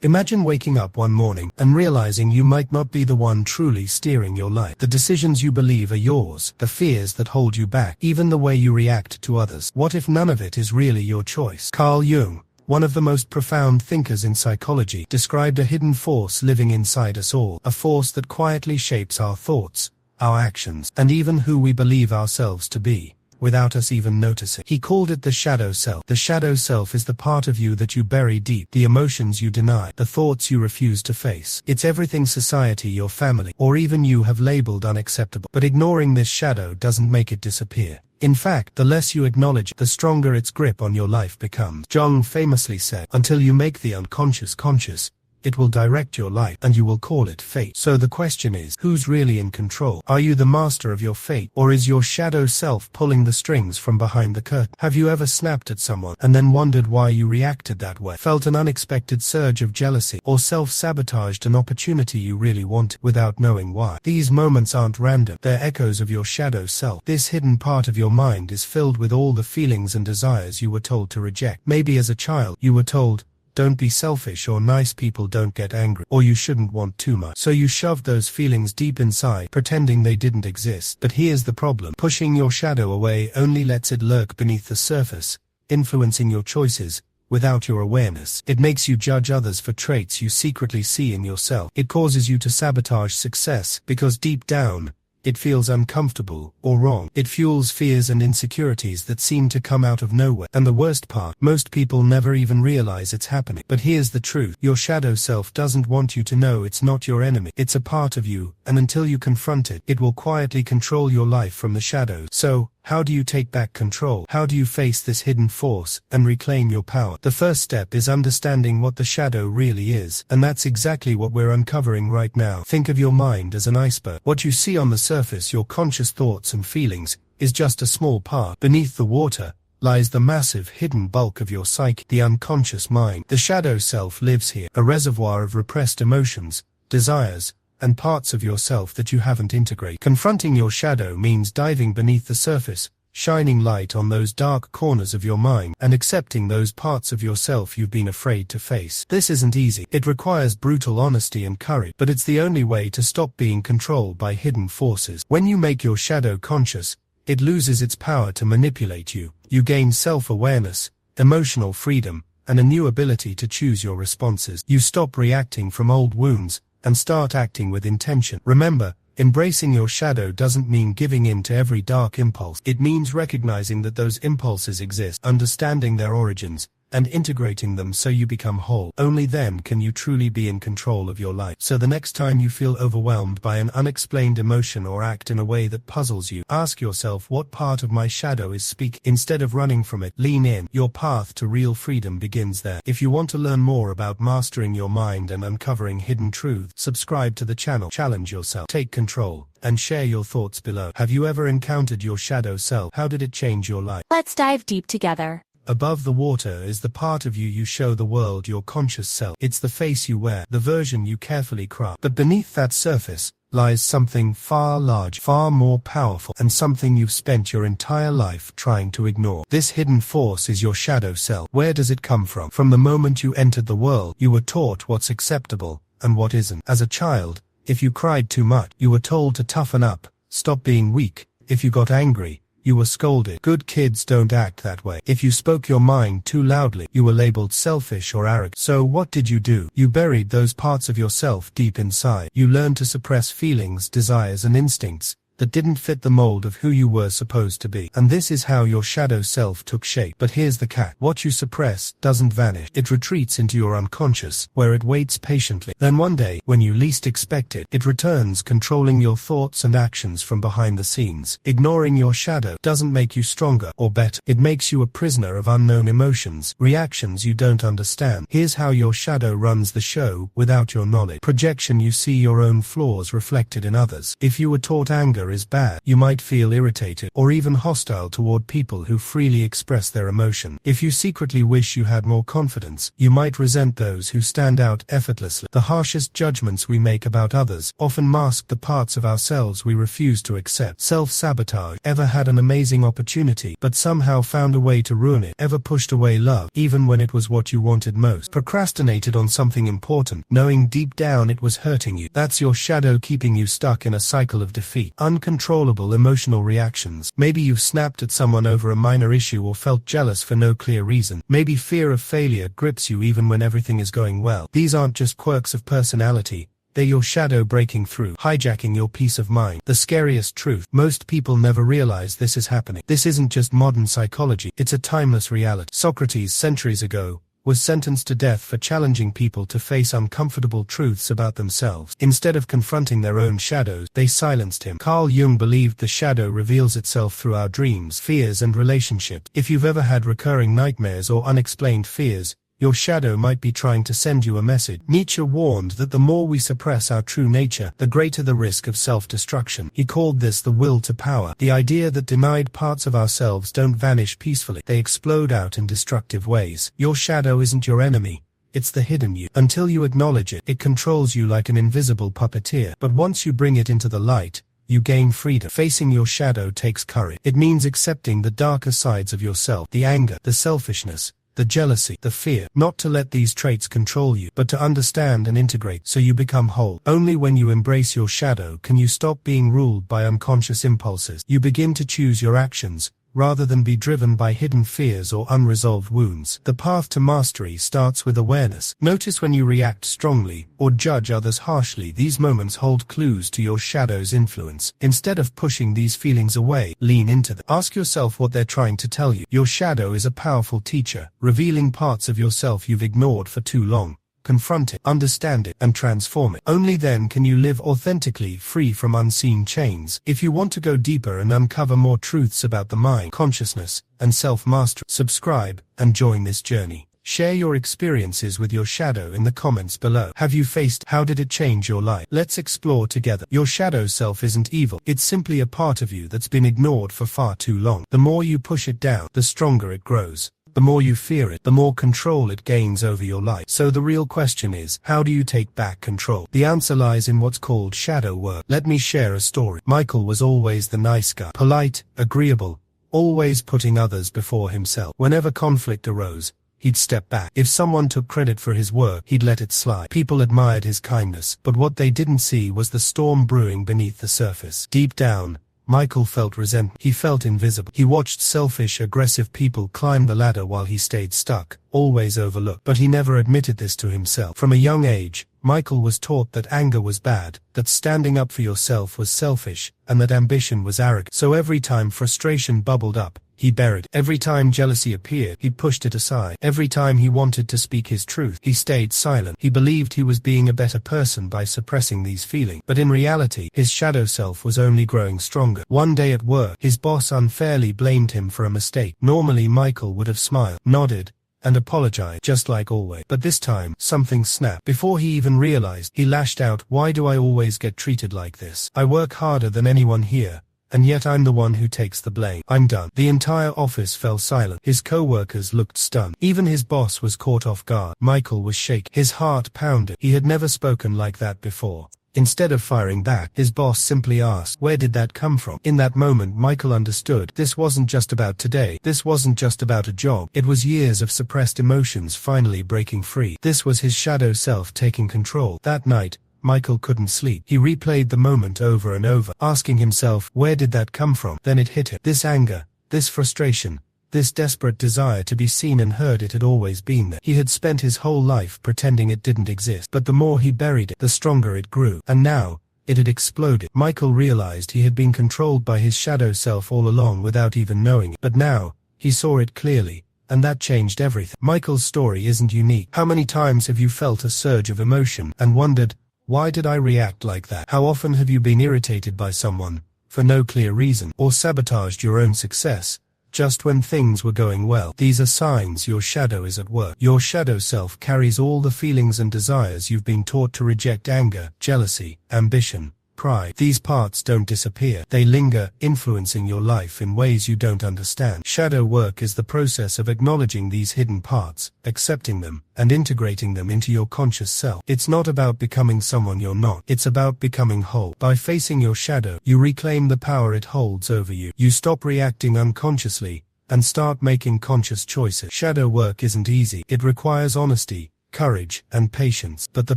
Imagine waking up one morning and realizing you might not be the one truly steering your life. The decisions you believe are yours, the fears that hold you back, even the way you react to others. What if none of it is really your choice? Carl Jung, one of the most profound thinkers in psychology, described a hidden force living inside us all, a force that quietly shapes our thoughts, our actions, and even who we believe ourselves to be, without us even noticing. He called it the shadow self. The shadow self is the part of you that you bury deep, the emotions you deny, the thoughts you refuse to face. It's everything society, your family, or even you have labeled unacceptable. But ignoring this shadow doesn't make it disappear. In fact, the less you acknowledge it, the stronger its grip on your life becomes. Jung famously said, "Until you make the unconscious conscious, it will direct your life, and you will call it fate." So the question is, who's really in control? Are you the master of your fate, or is your shadow self pulling the strings from behind the curtain? Have you ever snapped at someone and then wondered why you reacted that way? Felt an unexpected surge of jealousy, or self-sabotaged an opportunity you really wanted without knowing why? These moments aren't random. They're echoes of your shadow self. This hidden part of your mind is filled with all the feelings and desires you were told to reject. Maybe as a child, you were told, "Don't be selfish," or "Nice people don't get angry," or "You shouldn't want too much." So you shoved those feelings deep inside, pretending they didn't exist. But here's the problem. Pushing your shadow away only lets it lurk beneath the surface, influencing your choices, without your awareness. It makes you judge others for traits you secretly see in yourself. It causes you to sabotage success, because deep down, it feels uncomfortable, or wrong. It fuels fears and insecurities that seem to come out of nowhere. And the worst part, most people never even realize it's happening. But here's the truth. Your shadow self doesn't want you to know it's not your enemy. It's a part of you, and until you confront it, it will quietly control your life from the shadows. So, how do you take back control? How do you face this hidden force and reclaim your power? The first step is understanding what the shadow really is, and that's exactly what we're uncovering right now. Think of your mind as an iceberg. What you see on the surface, your conscious thoughts and feelings, is just a small part. Beneath the water lies the massive hidden bulk of your psyche, the unconscious mind. The shadow self lives here, a reservoir of repressed emotions, desires, and parts of yourself that you haven't integrated. Confronting your shadow means diving beneath the surface, shining light on those dark corners of your mind, and accepting those parts of yourself you've been afraid to face. This isn't easy. It requires brutal honesty and courage, but it's the only way to stop being controlled by hidden forces. When you make your shadow conscious, it loses its power to manipulate you. You gain self-awareness, emotional freedom, and a new ability to choose your responses. You stop reacting from old wounds, and start acting with intention. Remember, embracing your shadow doesn't mean giving in to every dark impulse. It means recognizing that those impulses exist, understanding their origins, and integrating them so you become whole. Only then can you truly be in control of your life. So the next time you feel overwhelmed by an unexplained emotion or act in a way that puzzles you, ask yourself, what part of my shadow is speaking? Instead of running from it, lean in. Your path to real freedom begins there. If you want to learn more about mastering your mind and uncovering hidden truths, subscribe to the channel. Challenge yourself, take control, and share your thoughts below. Have you ever encountered your shadow self? How did it change your life? Let's dive deep together. Above the water is the part of you you show the world, your conscious self. It's the face you wear, the version you carefully craft. But beneath that surface lies something far larger, far more powerful, and something you've spent your entire life trying to ignore. This hidden force is your shadow self. Where does it come from? From the moment you entered the world, you were taught what's acceptable and what isn't. As a child, if you cried too much, you were told to toughen up, stop being weak. If you got angry, you were scolded. Good kids don't act that way. If you spoke your mind too loudly, you were labeled selfish or arrogant. So what did you do? You buried those parts of yourself deep inside. You learned to suppress feelings, desires, and instincts that didn't fit the mold of who you were supposed to be. And this is how your shadow self took shape. But here's the catch. What you suppress doesn't vanish. It retreats into your unconscious, where it waits patiently. Then one day, when you least expect it, it returns, controlling your thoughts and actions from behind the scenes. Ignoring your shadow doesn't make you stronger or better. It makes you a prisoner of unknown emotions, reactions you don't understand. Here's how your shadow runs the show without your knowledge. Projection: you see your own flaws reflected in others. If you were taught anger anger is bad. You might feel irritated or even hostile toward people who freely express their emotion. If you secretly wish you had more confidence, you might resent those who stand out effortlessly. The harshest judgments we make about others often mask the parts of ourselves we refuse to accept. Self-sabotage. Ever had an amazing opportunity but somehow found a way to ruin it? Ever pushed away love even when it was what you wanted most? Procrastinated on something important, knowing deep down it was hurting you? That's your shadow keeping you stuck in a cycle of defeat. Uncontrollable emotional reactions. Maybe you've snapped at someone over a minor issue or felt jealous for no clear reason. Maybe fear of failure grips you even when everything is going well. These aren't just quirks of personality. They're your shadow breaking through, hijacking your peace of mind. The scariest truth: most people never realize this is happening. This isn't just modern psychology, it's a timeless reality. Socrates, centuries ago, was sentenced to death for challenging people to face uncomfortable truths about themselves. Instead of confronting their own shadows, they silenced him. Carl Jung believed the shadow reveals itself through our dreams, fears, and relationships. If you've ever had recurring nightmares or unexplained fears, your shadow might be trying to send you a message. Nietzsche warned that the more we suppress our true nature, the greater the risk of self-destruction. He called this the will to power, the idea that denied parts of ourselves don't vanish peacefully. They explode out in destructive ways. Your shadow isn't your enemy. It's the hidden you. Until you acknowledge it, it controls you like an invisible puppeteer. But once you bring it into the light, you gain freedom. Facing your shadow takes courage. It means accepting the darker sides of yourself, the anger, the selfishness, the jealousy, the fear. Not to let these traits control you, but to understand and integrate so you become whole. Only when you embrace your shadow can you stop being ruled by unconscious impulses. You begin to choose your actions, rather than be driven by hidden fears or unresolved wounds. The path to mastery starts with awareness. Notice when you react strongly or judge others harshly. These moments hold clues to your shadow's influence. Instead of pushing these feelings away, lean into them. Ask yourself what they're trying to tell you. Your shadow is a powerful teacher, revealing parts of yourself you've ignored for too long. Confront it, understand it, and transform it. Only then can you live authentically, free from unseen chains. If you want to go deeper and uncover more truths about the mind, consciousness, and self-mastery, subscribe and join this journey. Share your experiences with your shadow in the comments below. Have you faced? How did it change your life? Let's explore together. Your shadow self isn't evil. It's simply a part of you that's been ignored for far too long. The more you push it down, the stronger it grows. The more you fear it, the more control it gains over your life. So the real question is, how do you take back control? The answer lies in what's called shadow work. Let me share a story. Michael was always the nice guy, polite, agreeable, always putting others before himself. Whenever conflict arose, he'd step back. If someone took credit for his work, he'd let it slide. People admired his kindness, but what they didn't see was the storm brewing beneath the surface. Deep down, Michael felt resentment. He felt invisible. He watched selfish, aggressive people climb the ladder while he stayed stuck, always overlooked. But he never admitted this to himself. From a young age, Michael was taught that anger was bad, that standing up for yourself was selfish, and that ambition was arrogant. So every time frustration bubbled up, he buried it. Every time jealousy appeared, he pushed it aside. Every time he wanted to speak his truth, he stayed silent. He believed he was being a better person by suppressing these feelings. But in reality, his shadow self was only growing stronger. One day at work, his boss unfairly blamed him for a mistake. Normally Michael would have smiled, nodded, and apologized, just like always. But this time, something snapped. Before he even realized, he lashed out, "Why do I always get treated like this? I work harder than anyone here, and yet I'm the one who takes the blame. I'm done." The entire office fell silent. His co-workers looked stunned. Even his boss was caught off guard. Michael was shaking. His heart pounded. He had never spoken like that before. Instead of firing back, his boss simply asked, "Where did that come from?" In that moment, Michael understood. This wasn't just about today. This wasn't just about a job. It was years of suppressed emotions finally breaking free. This was his shadow self taking control. That night, Michael couldn't sleep. He replayed the moment over and over, asking himself, where did that come from? Then it hit him. This anger, this frustration, this desperate desire to be seen and heard, it had always been there. He had spent his whole life pretending it didn't exist. But the more he buried it, the stronger it grew. And now, it had exploded. Michael realized he had been controlled by his shadow self all along without even knowing it. But now, he saw it clearly. And that changed everything. Michael's story isn't unique. How many times have you felt a surge of emotion and wondered, why did I react like that? How often have you been irritated by someone, for no clear reason, or sabotaged your own success, just when things were going well? These are signs your shadow is at work. Your shadow self carries all the feelings and desires you've been taught to reject: anger, jealousy, ambition, pride. These parts don't disappear. They linger, influencing your life in ways you don't understand. Shadow work is the process of acknowledging these hidden parts, accepting them, and integrating them into your conscious self. It's not about becoming someone you're not. It's about becoming whole. By facing your shadow, you reclaim the power it holds over you. You stop reacting unconsciously and start making conscious choices. Shadow work isn't easy. It requires honesty, courage, and patience. But the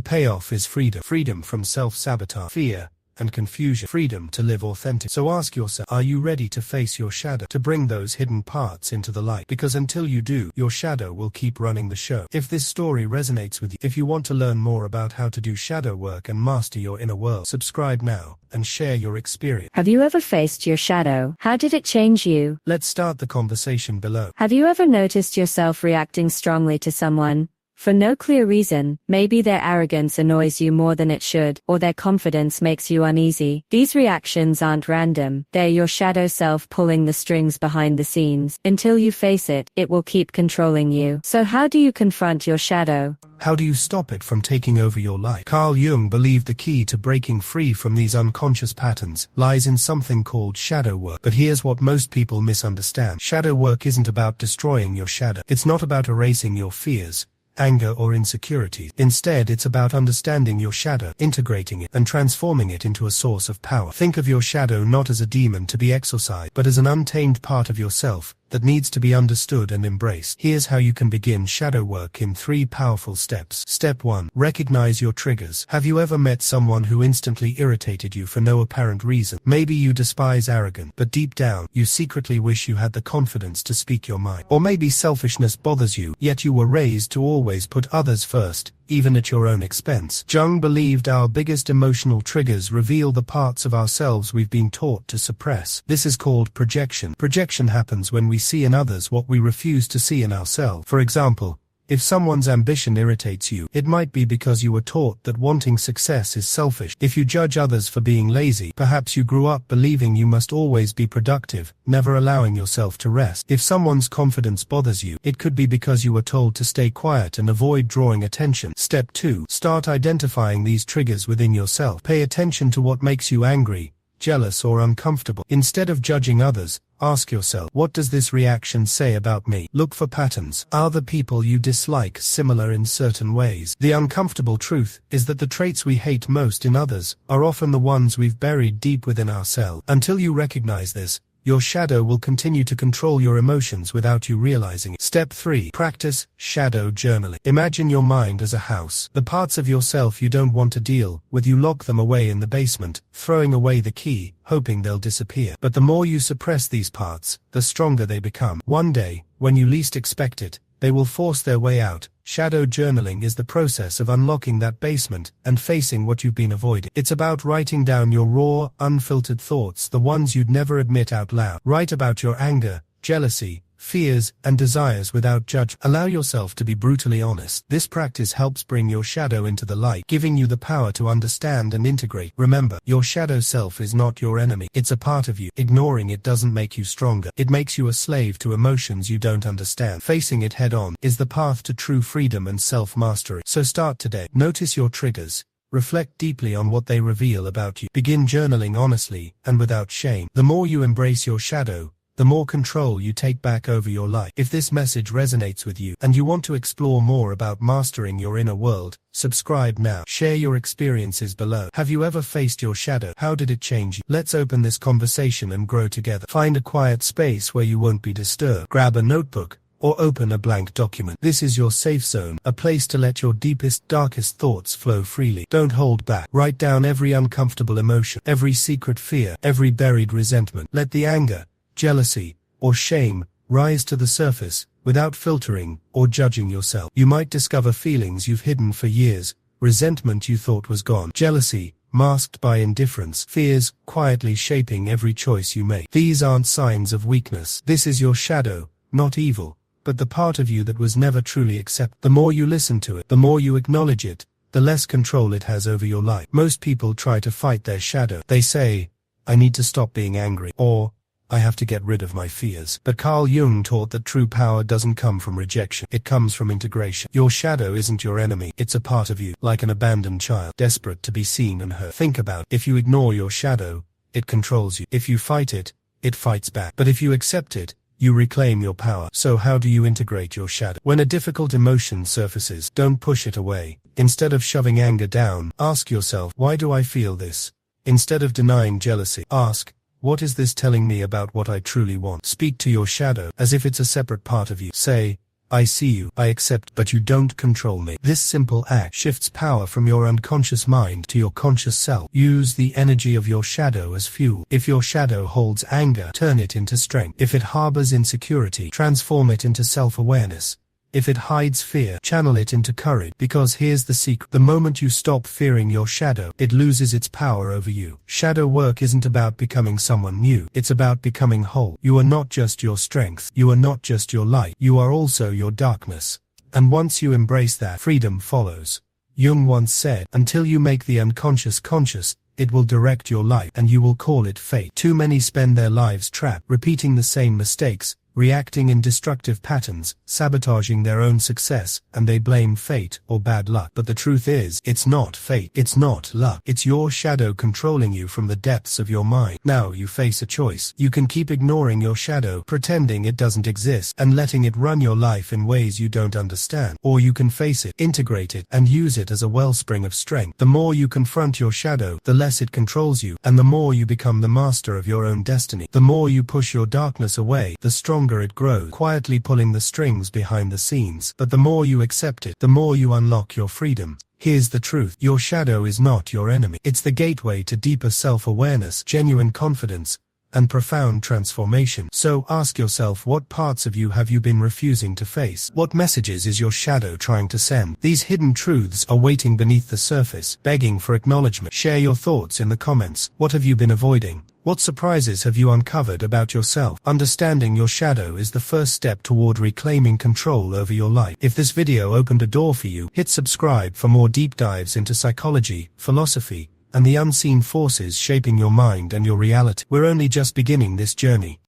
payoff is freedom. Freedom from self-sabotage, fear, and confusion. Freedom to live authentic. So ask yourself, are you ready to face your shadow? To bring those hidden parts into the light? Because until you do, your shadow will keep running the show. If this story resonates with you, if you want to learn more about how to do shadow work and master your inner world, subscribe now and share your experience. Have you ever faced your shadow? How did it change you? Let's start the conversation below. Have you ever noticed yourself reacting strongly to someone for no clear reason? Maybe their arrogance annoys you more than it should, or their confidence makes you uneasy. These reactions aren't random. They're your shadow self pulling the strings behind the scenes. Until you face it, it will keep controlling you. So how do you confront your shadow? How do you stop it from taking over your life? Carl Jung believed the key to breaking free from these unconscious patterns lies in something called shadow work. But here's what most people misunderstand. Shadow work isn't about destroying your shadow. It's not about erasing your fears, anger, or insecurities. Instead, it's about understanding your shadow, integrating it, and transforming it into a source of power. Think of your shadow not as a demon to be exorcised, but as an untamed part of yourself that needs to be understood and embraced. Here's how you can begin shadow work in 3 powerful steps. Step 1. Recognize your triggers. Have you ever met someone who instantly irritated you for no apparent reason? Maybe you despise arrogance, but deep down, you secretly wish you had the confidence to speak your mind. Or maybe selfishness bothers you, yet you were raised to always put others first, even at your own expense. Jung believed our biggest emotional triggers reveal the parts of ourselves we've been taught to suppress. This is called projection. Projection happens when we see in others what we refuse to see in ourselves. For example, if someone's ambition irritates you, it might be because you were taught that wanting success is selfish. If you judge others for being lazy, perhaps you grew up believing you must always be productive, never allowing yourself to rest. If someone's confidence bothers you, it could be because you were told to stay quiet and avoid drawing attention. Step 2. Start identifying these triggers within yourself. Pay attention to what makes you angry, jealous, or uncomfortable. Instead of judging others, ask yourself, what does this reaction say about me? Look for patterns. Are the people you dislike similar in certain ways? The uncomfortable truth is that the traits we hate most in others are often the ones we've buried deep within ourselves. Until you recognize this, your shadow will continue to control your emotions without you realizing it. Step 3. Practice shadow journaling. Imagine your mind as a house. The parts of yourself you don't want to deal with, you lock them away in the basement, throwing away the key, hoping they'll disappear. But the more you suppress these parts, the stronger they become. One day, when you least expect it, they will force their way out. Shadow journaling is the process of unlocking that basement and facing what you've been avoiding. It's about writing down your raw, unfiltered thoughts, the ones you'd never admit out loud. Write about your anger, jealousy, fears, and desires without judgment. Allow yourself to be brutally honest. This practice helps bring your shadow into the light, giving you the power to understand and integrate. Remember, your shadow self is not your enemy. It's a part of you. Ignoring it doesn't make you stronger. It makes you a slave to emotions you don't understand. Facing it head on is the path to true freedom and self-mastery. So start today. Notice your triggers. Reflect deeply on what they reveal about you. Begin journaling honestly and without shame. The more you embrace your shadow, the more control you take back over your life. If this message resonates with you and you want to explore more about mastering your inner world, subscribe now. Share your experiences below. Have you ever faced your shadow? How did it change you? Let's open this conversation and grow together. Find a quiet space where you won't be disturbed. Grab a notebook or open a blank document. This is your safe zone, a place to let your deepest, darkest thoughts flow freely. Don't hold back. Write down every uncomfortable emotion, every secret fear, every buried resentment. Let the anger, jealousy, or shame rise to the surface without filtering or judging yourself. You might discover feelings you've hidden for years, resentment you thought was gone, jealousy masked by indifference, fears quietly shaping every choice you make. These aren't signs of weakness. This is your shadow, not evil, but the part of you that was never truly accepted. The more you listen to it, the more you acknowledge it, the less control it has over your life. Most people try to fight their shadow. They say, I need to stop being angry, or I have to get rid of my fears. But Carl Jung taught that true power doesn't come from rejection. It comes from integration. Your shadow isn't your enemy. It's a part of you, like an abandoned child, desperate to be seen and heard. Think about it. If you ignore your shadow, it controls you. If you fight it, it fights back. But if you accept it, you reclaim your power. So how do you integrate your shadow? When a difficult emotion surfaces, don't push it away. Instead of shoving anger down, ask yourself, why do I feel this? Instead of denying jealousy, ask, what is this telling me about what I truly want? Speak to your shadow as if it's a separate part of you. Say, I see you, I accept, but you don't control me. This simple act shifts power from your unconscious mind to your conscious self. Use the energy of your shadow as fuel. If your shadow holds anger, turn it into strength. If it harbors insecurity, transform it into self-awareness. If it hides fear, channel it into courage. Because here's the secret. The moment you stop fearing your shadow, it loses its power over you. Shadow work isn't about becoming someone new. It's about becoming whole. You are not just your strength. You are not just your light. You are also your darkness. And once you embrace that, freedom follows. Jung once said, until you make the unconscious conscious, it will direct your life, and you will call it fate. Too many spend their lives trapped, repeating the same mistakes, reacting in destructive patterns, sabotaging their own success, and they blame fate or bad luck. But the truth is, it's not fate, it's not luck, it's your shadow controlling you from the depths of your mind. Now you face a choice. You can keep ignoring your shadow, pretending it doesn't exist, and letting it run your life in ways you don't understand. Or you can face it, integrate it, and use it as a wellspring of strength. The more you confront your shadow, the less it controls you, and the more you become the master of your own destiny. The more you push your darkness away, the stronger it grows, quietly pulling the strings behind the scenes. But the more you accept it, the more you unlock your freedom. Here's the truth. Your shadow is not your enemy. It's the gateway to deeper self-awareness, genuine confidence, and profound transformation. So ask yourself, what parts of you have you been refusing to face? What messages is your shadow trying to send? These hidden truths are waiting beneath the surface, begging for acknowledgement. Share your thoughts in the comments. What have you been avoiding? What surprises have you uncovered about yourself? Understanding your shadow is the first step toward reclaiming control over your life. If this video opened a door for you, hit subscribe for more deep dives into psychology, philosophy, and the unseen forces shaping your mind and your reality. We're only just beginning this journey,